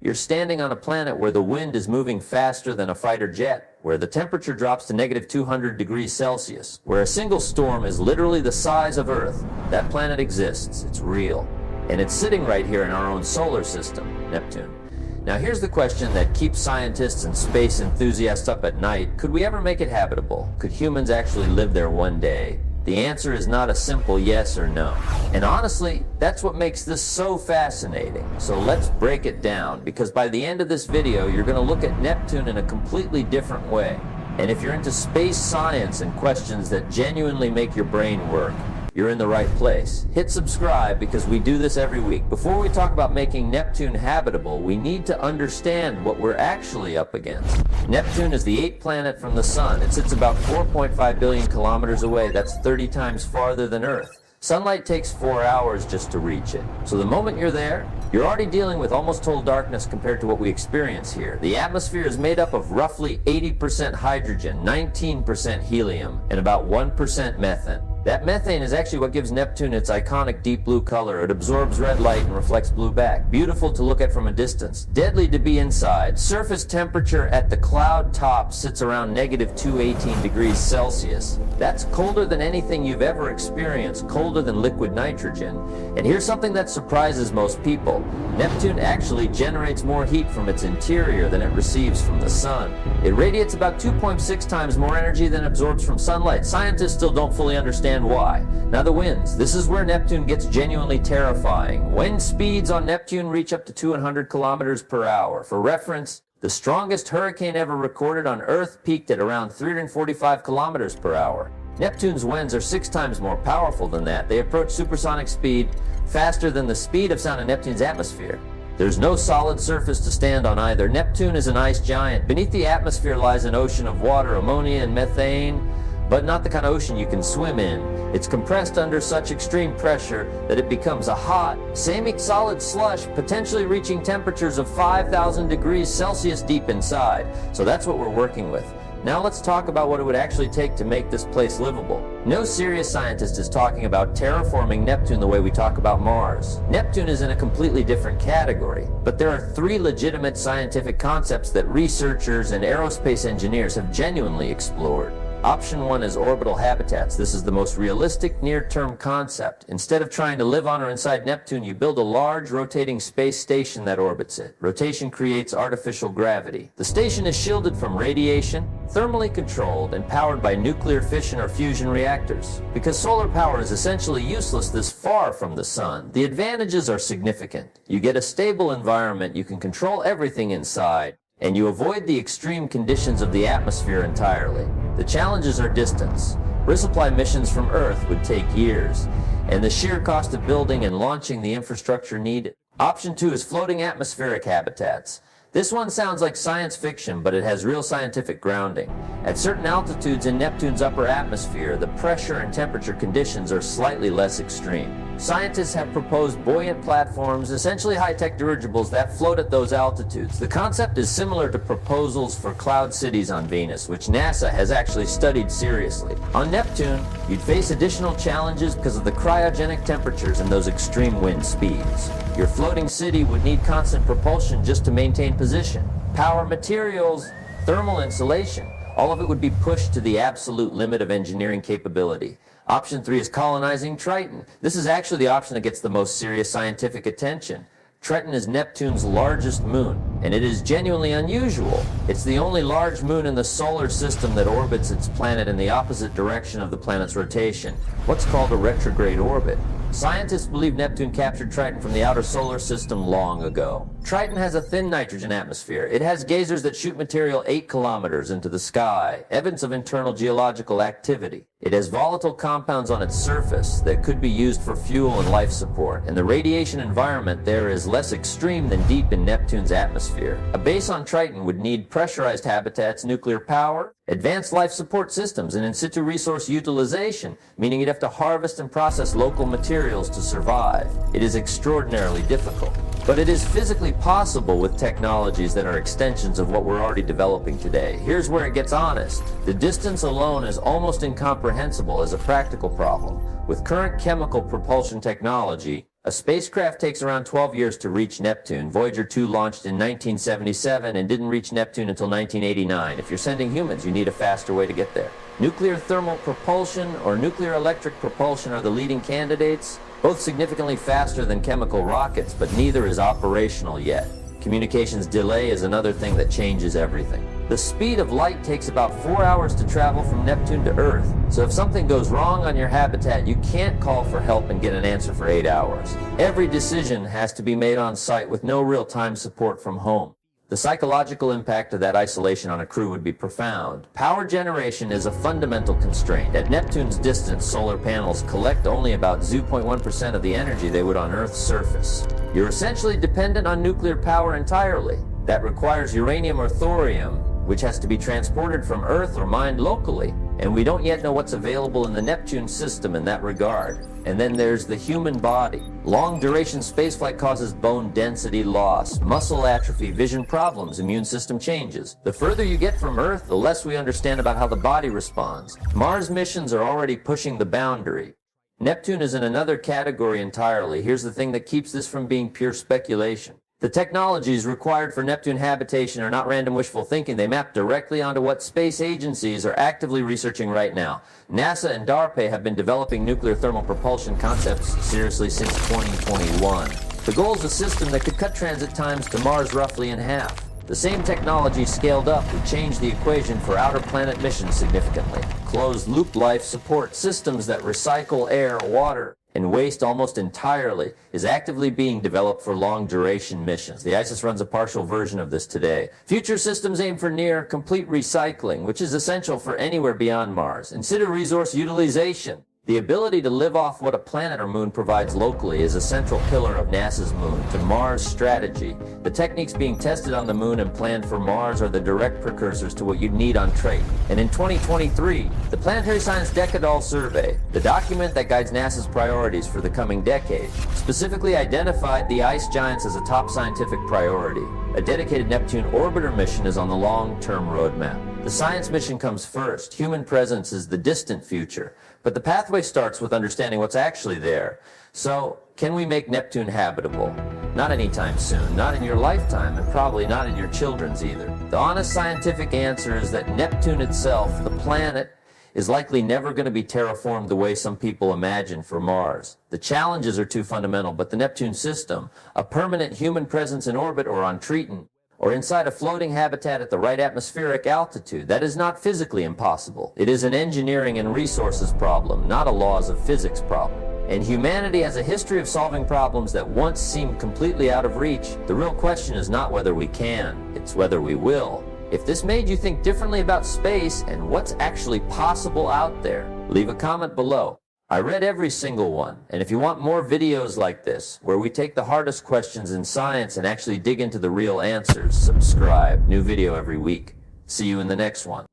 You're standing on a planet where the wind is moving faster than a fighter jet, where the temperature drops to negative 200 degrees Celsius, where a single storm is literally the size of Earth. That planet exists. It's real. And it's sitting right here in our own solar system, Neptune. Now here's the question that keeps scientists and space enthusiasts up at night. Could we ever make it habitable? Could humans actually live there one day? The answer is not a simple yes or no. And honestly, that's what makes this so fascinating. So let's break it down, because by the end of this video, you're going to look at Neptune in a completely different way. And if you're into space science and questions that genuinely make your brain work, you're in the right place. Hit subscribe, because we do this every week. Before we talk about making Neptune habitable, we need to understand what we're actually up against. Neptune is the 8th planet from the Sun. It sits about 4.5 billion kilometers away. That's 30 times farther than Earth. Sunlight takes 4 hours just to reach it. So the moment you're there, you're already dealing with almost total darkness compared to what we experience here. The atmosphere is made up of roughly 80% hydrogen, 19% helium, and about 1% methane. That methane is actually what gives Neptune its iconic deep blue color. It absorbs red light and reflects blue back. Beautiful to look at from a distance. Deadly to be inside. Surface temperature at the cloud top sits around negative 218 degrees Celsius. That's colder than anything you've ever experienced, colder than liquid nitrogen. And here's something that surprises most people. Neptune actually generates more heat from its interior than it receives from the sun. It radiates about 2.6 times more energy than it absorbs from sunlight. Scientists still don't fully understand why. Now the winds. This is where Neptune gets genuinely terrifying. Wind speeds on Neptune reach up to 200 kilometers per hour. For reference, the strongest hurricane ever recorded on Earth peaked at around 345 kilometers per hour. Neptune's winds are 6 times more powerful than that. They approach supersonic speed, faster than the speed of sound in Neptune's atmosphere. There's no solid surface to stand on either. Neptune is an ice giant. Beneath the atmosphere lies an ocean of water, ammonia and methane, but not the kind of ocean you can swim in. It's compressed under such extreme pressure that it becomes a hot, semi-solid slush, potentially reaching temperatures of 5,000 degrees Celsius deep inside. So that's what we're working with. Now let's talk about what it would actually take to make this place livable. No serious scientist is talking about terraforming Neptune the way we talk about Mars. Neptune is in a completely different category, but there are 3 legitimate scientific concepts that researchers and aerospace engineers have genuinely explored. Option 1 is orbital habitats. This is the most realistic near-term concept. Instead of trying to live on or inside Neptune, you build a large rotating space station that orbits it. Rotation creates artificial gravity. The station is shielded from radiation, thermally controlled, and powered by nuclear fission or fusion reactors. Because solar power is essentially useless this far from the sun, the advantages are significant. You get a stable environment, you can control everything inside, and you avoid the extreme conditions of the atmosphere entirely. The challenges are distance. Resupply missions from Earth would take years, and the sheer cost of building and launching the infrastructure needed. Option 2 is floating atmospheric habitats. This one sounds like science fiction, but it has real scientific grounding. At certain altitudes in Neptune's upper atmosphere, the pressure and temperature conditions are slightly less extreme. Scientists have proposed buoyant platforms, essentially high-tech dirigibles that float at those altitudes. The concept is similar to proposals for cloud cities on Venus, which NASA has actually studied seriously. On Neptune, you'd face additional challenges because of the cryogenic temperatures and those extreme wind speeds. Your floating city would need constant propulsion just to maintain position. Power, materials, thermal insulation, all of it would be pushed to the absolute limit of engineering capability. Option 3 is colonizing Triton. This is actually the option that gets the most serious scientific attention. Triton is Neptune's largest moon, and it is genuinely unusual. It's the only large moon in the solar system that orbits its planet in the opposite direction of the planet's rotation, what's called a retrograde orbit. Scientists believe Neptune captured Triton from the outer solar system long ago. Triton has a thin nitrogen atmosphere. It has geysers that shoot material 8 kilometers into the sky, evidence of internal geological activity. It has volatile compounds on its surface that could be used for fuel and life support, and the radiation environment there is less extreme than deep in Neptune's atmosphere. A base on Triton would need pressurized habitats, nuclear power, advanced life support systems, and in situ resource utilization, meaning you'd have to harvest and process local materials to survive. It is extraordinarily difficult. But it is physically possible with technologies that are extensions of what we're already developing today. Here's where it gets honest. The distance alone is almost incomprehensible as a practical problem. With current chemical propulsion technology, A spacecraft takes around 12 years to reach Neptune. Voyager 2 launched in 1977 and didn't reach Neptune until 1989. If you're sending humans, you need a faster way to get there. Nuclear thermal propulsion or nuclear electric propulsion are the leading candidates, both significantly faster than chemical rockets, but neither is operational yet. Communications delay is another thing that changes everything. The speed of light takes about 4 hours to travel from Neptune to Earth, so if something goes wrong on your habitat, you can't call for help and get an answer for 8 hours. Every decision has to be made on site with no real-time support from home. The psychological impact of that isolation on a crew would be profound. Power generation is a fundamental constraint. At Neptune's distance, solar panels collect only about 0.1% of the energy they would on Earth's surface. You're essentially dependent on nuclear power entirely. That requires uranium or thorium, which has to be transported from Earth or mined locally. And we don't yet know what's available in the Neptune system in that regard. And then there's the human body. Long-duration spaceflight causes bone density loss, muscle atrophy, vision problems, immune system changes. The further you get from Earth, the less we understand about how the body responds. Mars missions are already pushing the boundary. Neptune is in another category entirely. Here's the thing that keeps this from being pure speculation. The technologies required for Neptune habitation are not random wishful thinking. They map directly onto what space agencies are actively researching right now. NASA and DARPA have been developing nuclear thermal propulsion concepts seriously since 2021. The goal is a system that could cut transit times to Mars roughly in half. The same technology scaled up would change the equation for outer planet missions significantly. Closed-loop life support systems that recycle air, water, and waste almost entirely is actively being developed for long-duration missions. The ISS runs a partial version of this today. Future systems aim for near complete recycling, which is essential for anywhere beyond Mars. Consider resource utilization. The ability to live off what a planet or moon provides locally is a central pillar of NASA's Moon to Mars strategy. The techniques being tested on the Moon and planned for Mars are the direct precursors to what you'd need on Triton. And in 2023, the Planetary Science Decadal Survey, the document that guides NASA's priorities for the coming decade, specifically identified the ice giants as a top scientific priority. A dedicated Neptune orbiter mission is on the long-term roadmap. The science mission comes first. Human presence is the distant future. But the pathway starts with understanding what's actually there. So, can we make Neptune habitable? Not anytime soon, not in your lifetime, and probably not in your children's either. The honest scientific answer is that Neptune itself, the planet, is likely never going to be terraformed the way some people imagine for Mars. The challenges are too fundamental, but the Neptune system, a permanent human presence in orbit or on Triton, or inside a floating habitat at the right atmospheric altitude, that is not physically impossible. It is an engineering and resources problem, not a laws of physics problem. And humanity has a history of solving problems that once seemed completely out of reach. The real question is not whether we can, it's whether we will. If this made you think differently about space and what's actually possible out there, leave a comment below. I read every single one, and if you want more videos like this, where we take the hardest questions in science and actually dig into the real answers, subscribe. New video every week. See you in the next one.